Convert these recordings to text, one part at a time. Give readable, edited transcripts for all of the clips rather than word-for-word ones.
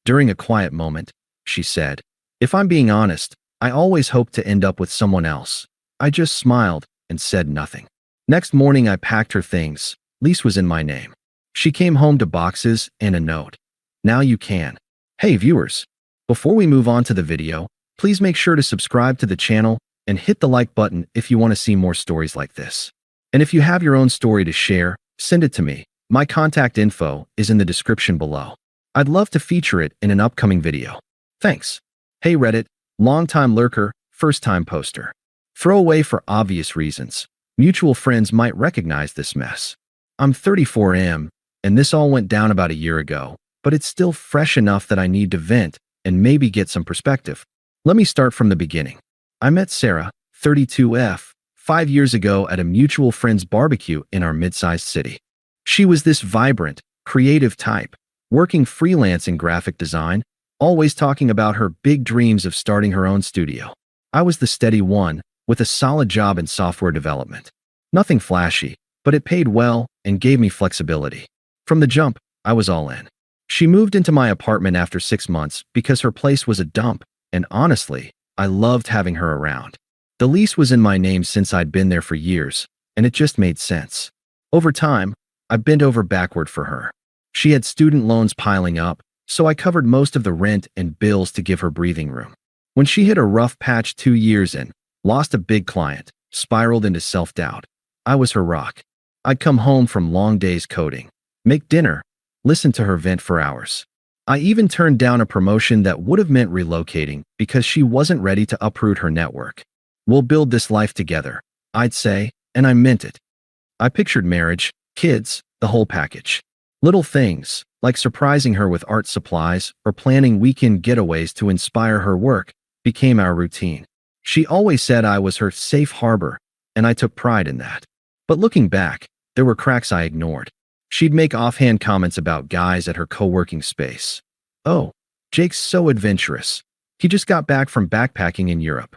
During a quiet moment, she said, "If I'm being honest, I always hoped to end up with someone else." I just smiled and said nothing. Next morning, I packed her things. Lease was in my name. She came home to boxes and a note. "Now you can." Hey viewers, before we move on to the video, please make sure to subscribe to the channel and hit the like button if you want to see more stories like this. And if you have your own story to share, send it to me. My contact info is in the description below. I'd love to feature it in an upcoming video. Thanks. Hey Reddit, long-time lurker, first-time poster. Throwaway for obvious reasons. Mutual friends might recognize this mess. I'm 34 and this all went down about a year ago, but it's still fresh enough that I need to vent and maybe get some perspective. Let me start from the beginning. I met Sarah, 32F, 5 years ago at a mutual friend's barbecue in our mid-sized city. She was this vibrant, creative type, working freelance in graphic design, always talking about her big dreams of starting her own studio. I was the steady one, with a solid job in software development. Nothing flashy, but it paid well and gave me flexibility. From the jump, I was all in. She moved into my apartment after 6 months because her place was a dump, and honestly, I loved having her around. The lease was in my name since I'd been there for years, and it just made sense. Over time, I bent over backward for her. She had student loans piling up, so I covered most of the rent and bills to give her breathing room. When she hit a rough patch 2 years in, lost a big client, spiraled into self-doubt, I was her rock. I'd come home from long days coding, make dinner, listen to her vent for hours. I even turned down a promotion that would have meant relocating because she wasn't ready to uproot her network. "We'll build this life together," I'd say, and I meant it. I pictured marriage, kids, the whole package. Little things, like surprising her with art supplies or planning weekend getaways to inspire her work, became our routine. She always said I was her safe harbor, and I took pride in that. But looking back, there were cracks I ignored. She'd make offhand comments about guys at her co-working space. "Oh, Jake's so adventurous. He just got back from backpacking in Europe."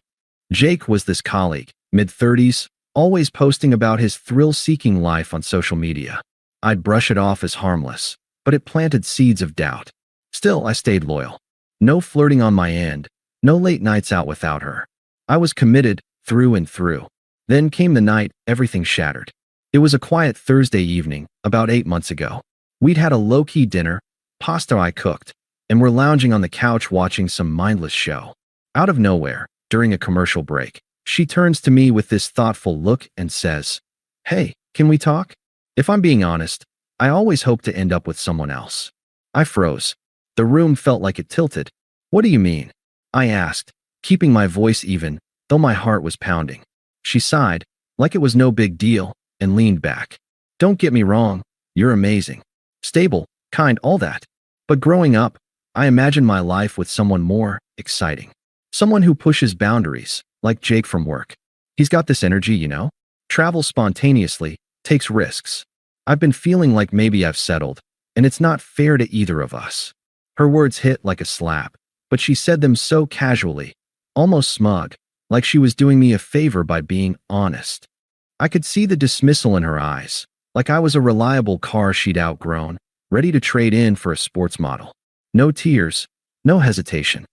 Jake was this colleague, mid-30s, always posting about his thrill-seeking life on social media. I'd brush it off as harmless, but it planted seeds of doubt. Still, I stayed loyal. No flirting on my end, no late nights out without her. I was committed through and through. Then came the night everything shattered. It was a quiet Thursday evening, about 8 months ago. We'd had a low-key dinner, pasta I cooked, and were lounging on the couch watching some mindless show. Out of nowhere, during a commercial break, she turns to me with this thoughtful look and says, "Hey, can we talk?" If I'm being honest, I always hoped to end up with someone else. I froze. The room felt like it tilted. "What do you mean?" I asked, keeping my voice even, though my heart was pounding. She sighed, like it was no big deal, and leaned back. "Don't get me wrong, you're amazing. Stable, kind, all that. But growing up, I imagined my life with someone more exciting. Someone who pushes boundaries, like Jake from work. He's got this energy, you know? Travels spontaneously, takes risks. I've been feeling like maybe I've settled, and it's not fair to either of us." Her words hit like a slap, but she said them so casually, almost smug, like she was doing me a favor by being honest. I could see the dismissal in her eyes, like I was a reliable car she'd outgrown, ready to trade in for a sports model. No tears, no hesitation.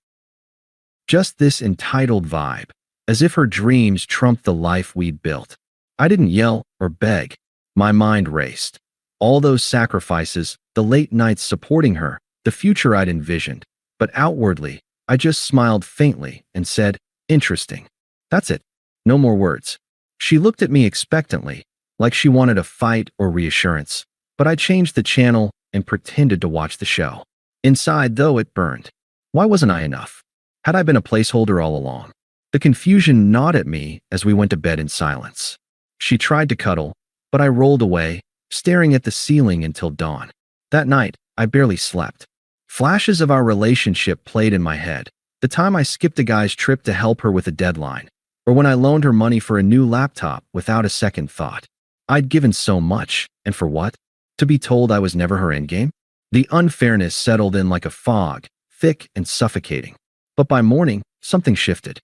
Just this entitled vibe, as if her dreams trumped the life we'd built. I didn't yell or beg. My mind raced. All those sacrifices, the late nights supporting her, the future I'd envisioned. But outwardly, I just smiled faintly and said, "Interesting." That's it. No more words. She looked at me expectantly, like she wanted a fight or reassurance, but I changed the channel and pretended to watch the show. Inside, though, it burned. Why wasn't I enough? Had I been a placeholder all along? The confusion gnawed at me as we went to bed in silence. She tried to cuddle, but I rolled away, staring at the ceiling until dawn. That night, I barely slept. Flashes of our relationship played in my head. The time I skipped a guy's trip to help her with a deadline, or when I loaned her money for a new laptop without a second thought. I'd given so much, and for what? To be told I was never her endgame? The unfairness settled in like a fog, thick and suffocating. But by morning, something shifted.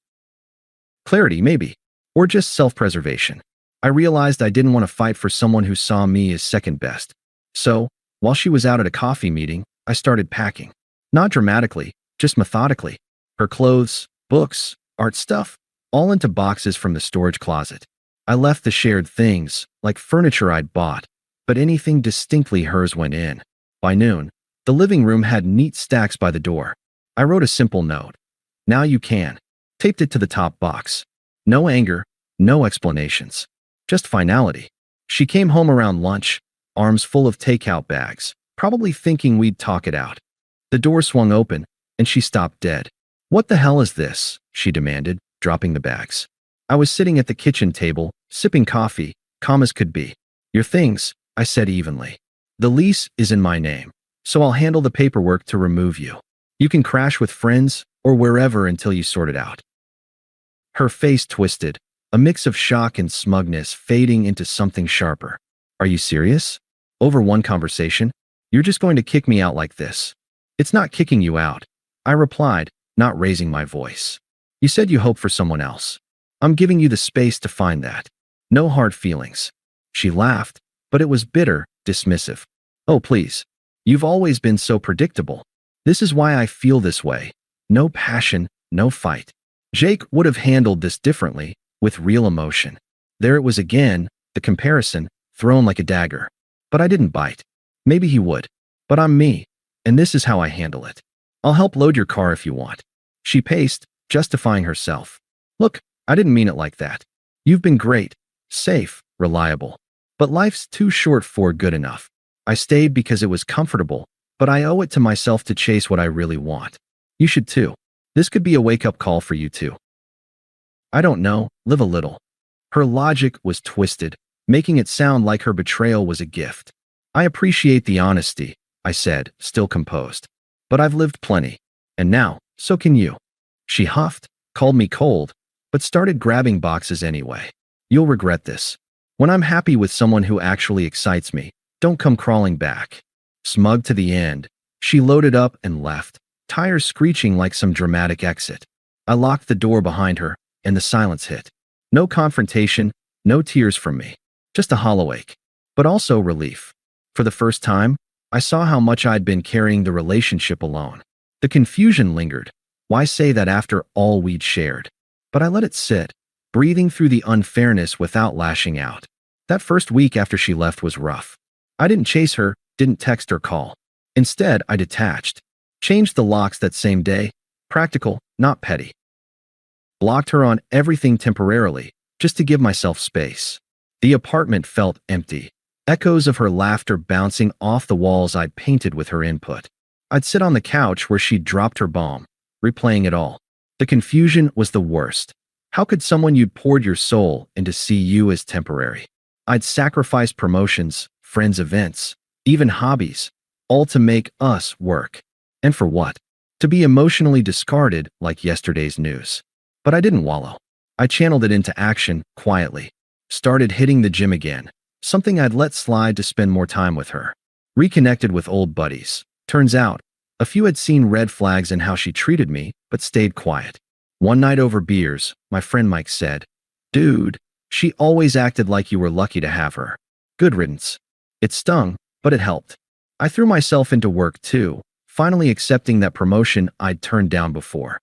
Clarity, maybe, or just self-preservation. I realized I didn't want to fight for someone who saw me as second best. So, while she was out at a coffee meeting, I started packing. Not dramatically, just methodically. Her clothes, books, art stuff, all into boxes from the storage closet. I left the shared things, like furniture I'd bought, but anything distinctly hers went in. By noon, the living room had neat stacks by the door. I wrote a simple note. Now you can. Taped it to the top box. No anger, no explanations. Just finality. She came home around lunch, arms full of takeout bags, probably thinking we'd talk it out. The door swung open, and she stopped dead. "What the hell is this?" she demanded, dropping the bags. I was sitting at the kitchen table, sipping coffee, calm as could be. "Your things," I said evenly. "The lease is in my name, so I'll handle the paperwork to remove you. You can crash with friends or wherever until you sort it out." Her face twisted, a mix of shock and smugness fading into something sharper. "Are you serious? Over one conversation? You're just going to kick me out like this?" "It's not kicking you out," I replied, not raising my voice. "You said you hope for someone else. I'm giving you the space to find that. No hard feelings." She laughed, but it was bitter, dismissive. "Oh, please. You've always been so predictable. This is why I feel this way. No passion, no fight." Jake would have handled this differently, with real emotion. There it was again, the comparison, thrown like a dagger. But I didn't bite. Maybe he would. But I'm me, and this is how I handle it. "I'll help load your car if you want." She paced, justifying herself. "Look, I didn't mean it like that. You've been great, safe, reliable. But life's too short for good enough. I stayed because it was comfortable, but I owe it to myself to chase what I really want. You should too. This could be a wake-up call for you too." "I don't know, live a little." Her logic was twisted, making it sound like her betrayal was a gift. "I appreciate the honesty," I said, still composed. "But I've lived plenty. And now, so can you." She huffed, called me cold, but started grabbing boxes anyway. "You'll regret this. When I'm happy with someone who actually excites me, don't come crawling back." Smug to the end, she loaded up and left, tires screeching like some dramatic exit. I locked the door behind her, and the silence hit. No confrontation, no tears from me. Just a hollow ache. But also relief. For the first time, I saw how much I'd been carrying the relationship alone. The confusion lingered. Why say that after all we'd shared? But I let it sit, breathing through the unfairness without lashing out. That first week after she left was rough. I didn't chase her, didn't text or call. Instead, I detached. Changed the locks that same day. Practical, not petty. Blocked her on everything temporarily, just to give myself space. The apartment felt empty. Echoes of her laughter bouncing off the walls I'd painted with her input. I'd sit on the couch where she'd dropped her bomb, replaying it all. The confusion was the worst. How could someone you'd poured your soul into see you as temporary? I'd sacrificed promotions, friends' events, even hobbies, all to make us work. And for what? To be emotionally discarded like yesterday's news. But I didn't wallow. I channeled it into action, quietly. Started hitting the gym again, something I'd let slide to spend more time with her. Reconnected with old buddies. Turns out, a few had seen red flags in how she treated me, but stayed quiet. One night over beers, my friend Mike said, "Dude, she always acted like you were lucky to have her." Good riddance. It stung, but it helped. I threw myself into work too, finally accepting that promotion I'd turned down before.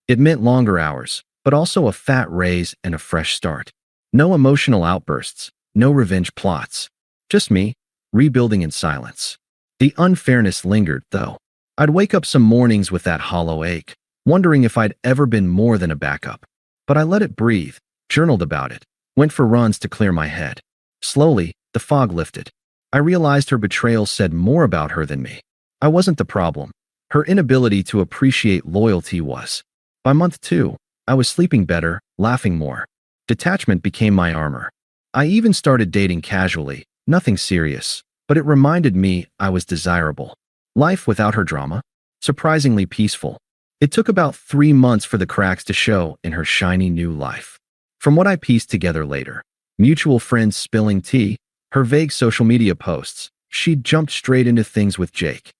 It meant longer hours, but also a fat raise and a fresh start. No emotional outbursts, no revenge plots. Just me, rebuilding in silence. The unfairness lingered, though. I'd wake up some mornings with that hollow ache, wondering if I'd ever been more than a backup. But I let it breathe, journaled about it, went for runs to clear my head. Slowly, the fog lifted. I realized her betrayal said more about her than me. I wasn't the problem. Her inability to appreciate loyalty was. By month 2, I was sleeping better, laughing more. Detachment became my armor. I even started dating casually, nothing serious, but it reminded me I was desirable. Life without her drama? Surprisingly peaceful. It took about 3 months for the cracks to show in her shiny new life. From what I pieced together later, mutual friends spilling tea, her vague social media posts, she'd jumped straight into things with Jake.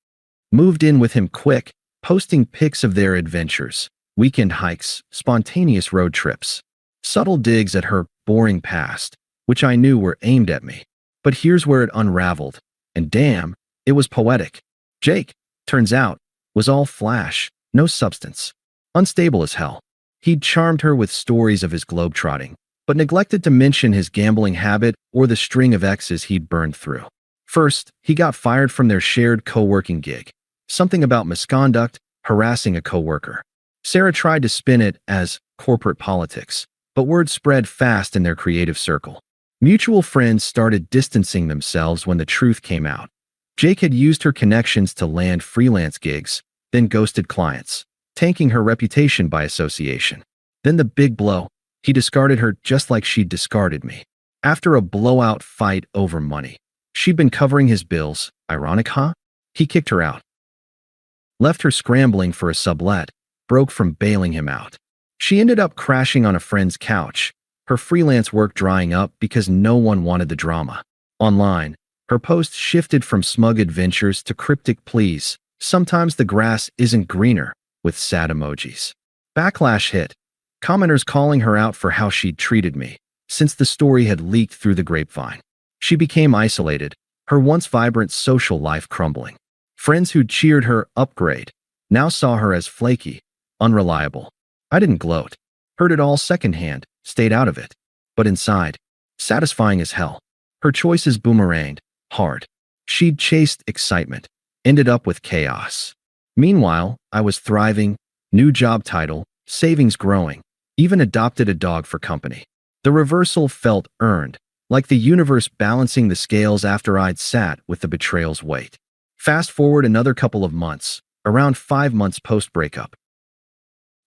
Moved in with him quick, posting pics of their adventures, weekend hikes, spontaneous road trips. Subtle digs at her boring past, which I knew were aimed at me. But here's where it unraveled, and damn, it was poetic. Jake, turns out, was all flash, no substance. Unstable as hell. He'd charmed her with stories of his globetrotting, but neglected to mention his gambling habit or the string of exes he'd burned through. First, he got fired from their shared co-working gig. Something about misconduct, harassing a co-worker. Sarah tried to spin it as corporate politics, but word spread fast in their creative circle. Mutual friends started distancing themselves when the truth came out. Jake had used her connections to land freelance gigs, then ghosted clients, tanking her reputation by association. Then the big blow. He discarded her just like she'd discarded me. After a blowout fight over money. She'd been covering his bills. Ironic, huh? He kicked her out. Left her scrambling for a sublet, broke from bailing him out. She ended up crashing on a friend's couch, her freelance work drying up because no one wanted the drama. Online, her posts shifted from smug adventures to cryptic pleas. Sometimes the grass isn't greener, with sad emojis. Backlash hit. Commenters calling her out for how she'd treated me, since the story had leaked through the grapevine. She became isolated, her once vibrant social life crumbling. Friends who'd cheered her upgrade now saw her as flaky, unreliable. I didn't gloat. Heard it all secondhand, stayed out of it. But inside, satisfying as hell. Her choices boomeranged, hard. She'd chased excitement, ended up with chaos. Meanwhile, I was thriving, new job title, savings growing, even adopted a dog for company. The reversal felt earned, like the universe balancing the scales after I'd sat with the betrayal's weight. Fast forward another couple of months, around 5 months post-breakup.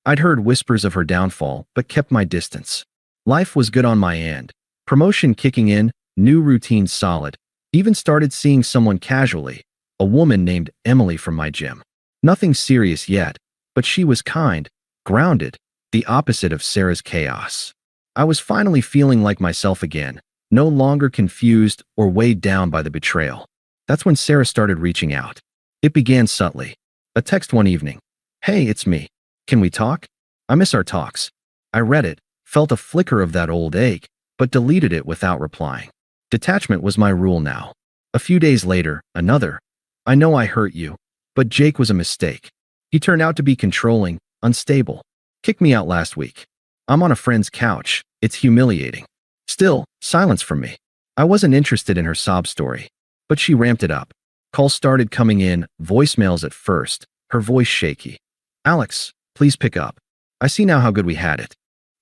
I'd heard whispers of her downfall, but kept my distance. Life was good on my end. Promotion kicking in, new routines solid. Even started seeing someone casually, a woman named Emily from my gym. Nothing serious yet, but she was kind, grounded, the opposite of Sarah's chaos. I was finally feeling like myself again, no longer confused or weighed down by the betrayal. That's when Sarah started reaching out. It began subtly. A text one evening. Hey, it's me. Can we talk? I miss our talks. I read it, felt a flicker of that old ache, but deleted it without replying. Detachment was my rule now. A few days later, another. I know I hurt you, but Jake was a mistake. He turned out to be controlling, unstable. Kicked me out last week. I'm on a friend's couch. It's humiliating. Still, silence from me. I wasn't interested in her sob story, but she ramped it up. Calls started coming in, voicemails at first, her voice shaky. Alex, please pick up. I see now how good we had it.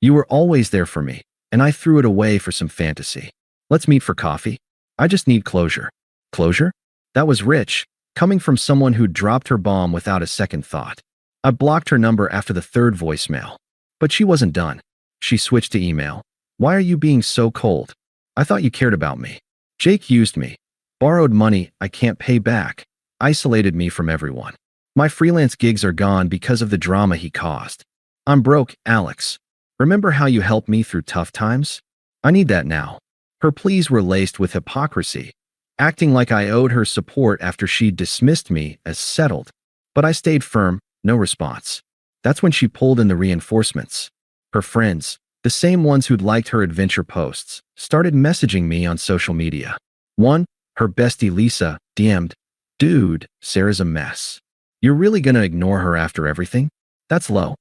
You were always there for me, and I threw it away for some fantasy. Let's meet for coffee. I just need closure. Closure? That was rich, coming from someone who dropped her bomb without a second thought. I blocked her number after the third voicemail. But she wasn't done. She switched to email. Why are you being so cold? I thought you cared about me. Jake used me. Borrowed money I can't pay back. Isolated me from everyone. My freelance gigs are gone because of the drama he caused. I'm broke, Alex. Remember how you helped me through tough times? I need that now. Her pleas were laced with hypocrisy, acting like I owed her support after she dismissed me as settled. But I stayed firm, no response. That's when she pulled in the reinforcements. Her friends, the same ones who'd liked her adventure posts, started messaging me on social media. One, her bestie Lisa, DM'd, "Dude, Sarah's a mess. You're really gonna ignore her after everything? That's low."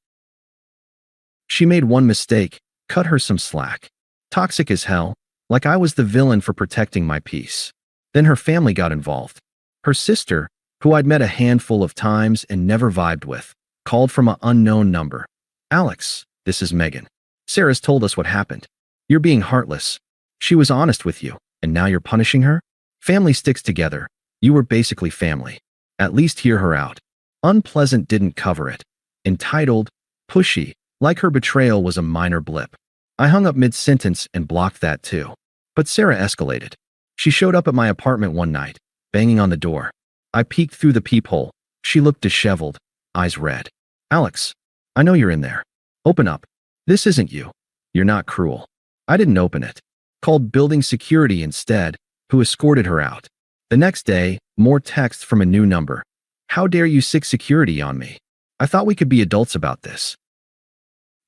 She made one mistake, cut her some slack. Toxic as hell, like I was the villain for protecting my peace. Then her family got involved. Her sister, who I'd met a handful of times and never vibed with, called from an unknown number. Alex, this is Megan. Sarah's told us what happened. You're being heartless. She was honest with you, and now you're punishing her? Family sticks together. You were basically family. At least hear her out. Unpleasant didn't cover it. Entitled, pushy, like her betrayal was a minor blip. I hung up mid-sentence and blocked that too. But Sarah escalated. She showed up at my apartment one night, banging on the door. I peeked through the peephole. She looked disheveled, eyes red. Alex, I know you're in there. Open up. This isn't you. You're not cruel. I didn't open it. Called building security instead, who escorted her out. The next day, more texts from a new number. How dare you sick security on me? I thought we could be adults about this.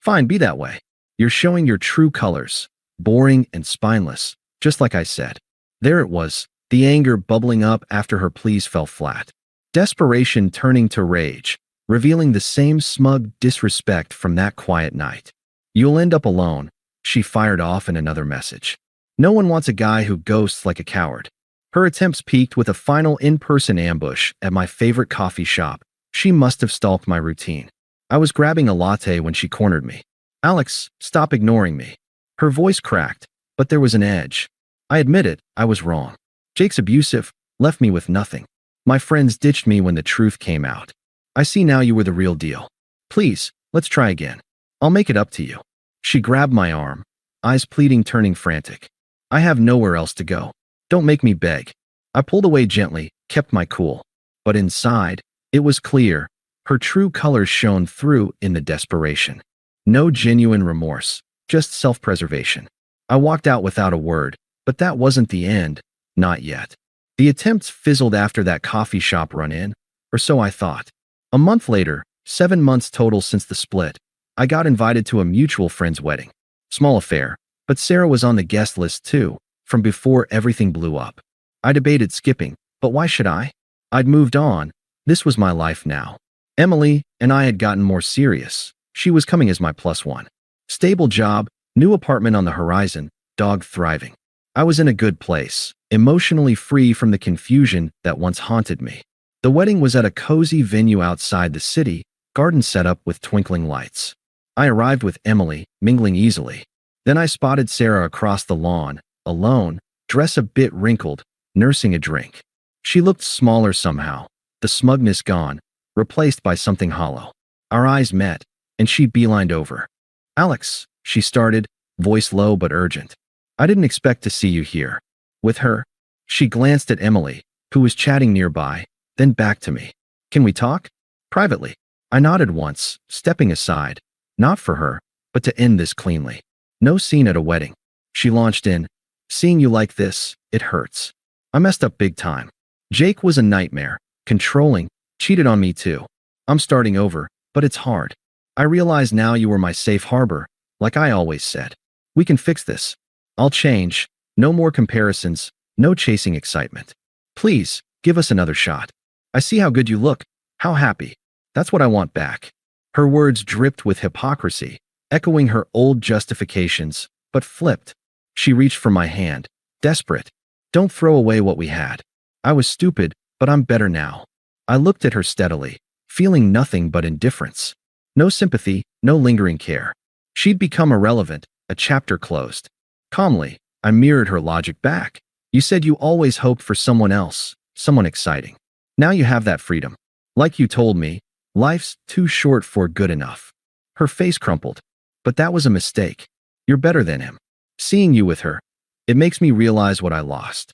Fine, be that way. You're showing your true colors. Boring and spineless, just like I said. There it was, the anger bubbling up after her pleas fell flat. Desperation turning to rage, revealing the same smug disrespect from that quiet night. You'll end up alone, she fired off in another message. No one wants a guy who ghosts like a coward. Her attempts peaked with a final in-person ambush at my favorite coffee shop. She must have stalked my routine. I was grabbing a latte when she cornered me. Alex, stop ignoring me. Her voice cracked, but there was an edge. I admit it, I was wrong. Jake's abusive, left me with nothing. My friends ditched me when the truth came out. I see now you were the real deal. Please, let's try again. I'll make it up to you. She grabbed my arm, eyes pleading turning frantic. I have nowhere else to go. Don't make me beg. I pulled away gently, kept my cool. But inside, it was clear. Her true colors shone through in the desperation. No genuine remorse, just self-preservation. I walked out without a word, but that wasn't the end, not yet. The attempts fizzled after that coffee shop run-in, or so I thought. A month later, 7 months total since the split, I got invited to a mutual friend's wedding. Small affair, but Sarah was on the guest list too, from before everything blew up. I debated skipping, but why should I? I'd moved on. This was my life now. Emily and I had gotten more serious. She was coming as my +1. Stable job, new apartment on the horizon, dog thriving. I was in a good place, emotionally free from the confusion that once haunted me. The wedding was at a cozy venue outside the city, garden set up with twinkling lights. I arrived with Emily, mingling easily. Then I spotted Sarah across the lawn, alone, dress a bit wrinkled, nursing a drink. She looked smaller somehow, the smugness gone, replaced by something hollow. Our eyes met, and she beelined over. Alex, she started, voice low but urgent. I didn't expect to see you here. With her? She glanced at Emily, who was chatting nearby, then back to me. Can we talk? Privately. I nodded once, stepping aside. Not for her, but to end this cleanly. No scene at a wedding. She launched in. Seeing you like this, it hurts. I messed up big time. Jake was a nightmare, controlling, cheated on me too. I'm starting over, but it's hard. I realize now you were my safe harbor, like I always said. We can fix this. I'll change. No more comparisons, no chasing excitement. Please, give us another shot. I see how good you look, how happy. That's what I want back. Her words dripped with hypocrisy, echoing her old justifications, but flipped. She reached for my hand, desperate. Don't throw away what we had. I was stupid, but I'm better now. I looked at her steadily, feeling nothing but indifference. No sympathy, no lingering care. She'd become irrelevant, a chapter closed. Calmly, I mirrored her logic back. You said you always hoped for someone else, someone exciting. Now you have that freedom. Like you told me, life's too short for good enough. Her face crumpled. But that was a mistake. You're better than him. Seeing you with her, it makes me realize what I lost.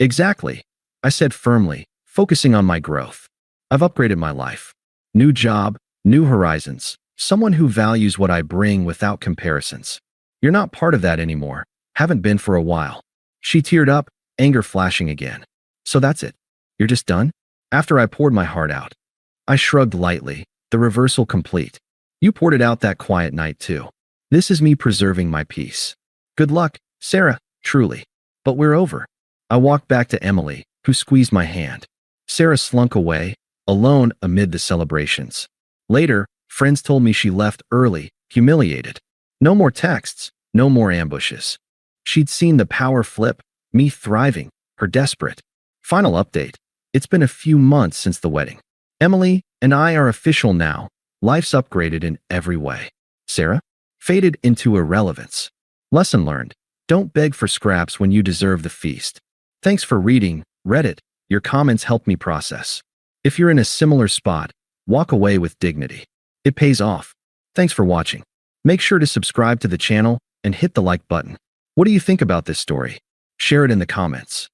Exactly, I said firmly, focusing on my growth. I've upgraded my life. New job, new horizons, someone who values what I bring without comparisons. You're not part of that anymore, haven't been for a while. She teared up, anger flashing again. So that's it. You're just done? After I poured my heart out. I shrugged lightly, the reversal complete. You poured it out that quiet night too. This is me preserving my peace. Good luck, Sarah, truly. But we're over. I walked back to Emily, who squeezed my hand. Sarah slunk away, alone amid the celebrations. Later, friends told me she left early, humiliated. No more texts, no more ambushes. She'd seen the power flip, me thriving, her desperate. Final update. It's been a few months since the wedding. Emily and I are official now. Life's upgraded in every way. Sarah? Faded into irrelevance. Lesson learned. Don't beg for scraps when you deserve the feast. Thanks for reading, Reddit. Your comments help me process. If you're in a similar spot, walk away with dignity. It pays off. Thanks for watching. Make sure to subscribe to the channel and hit the like button. What do you think about this story? Share it in the comments.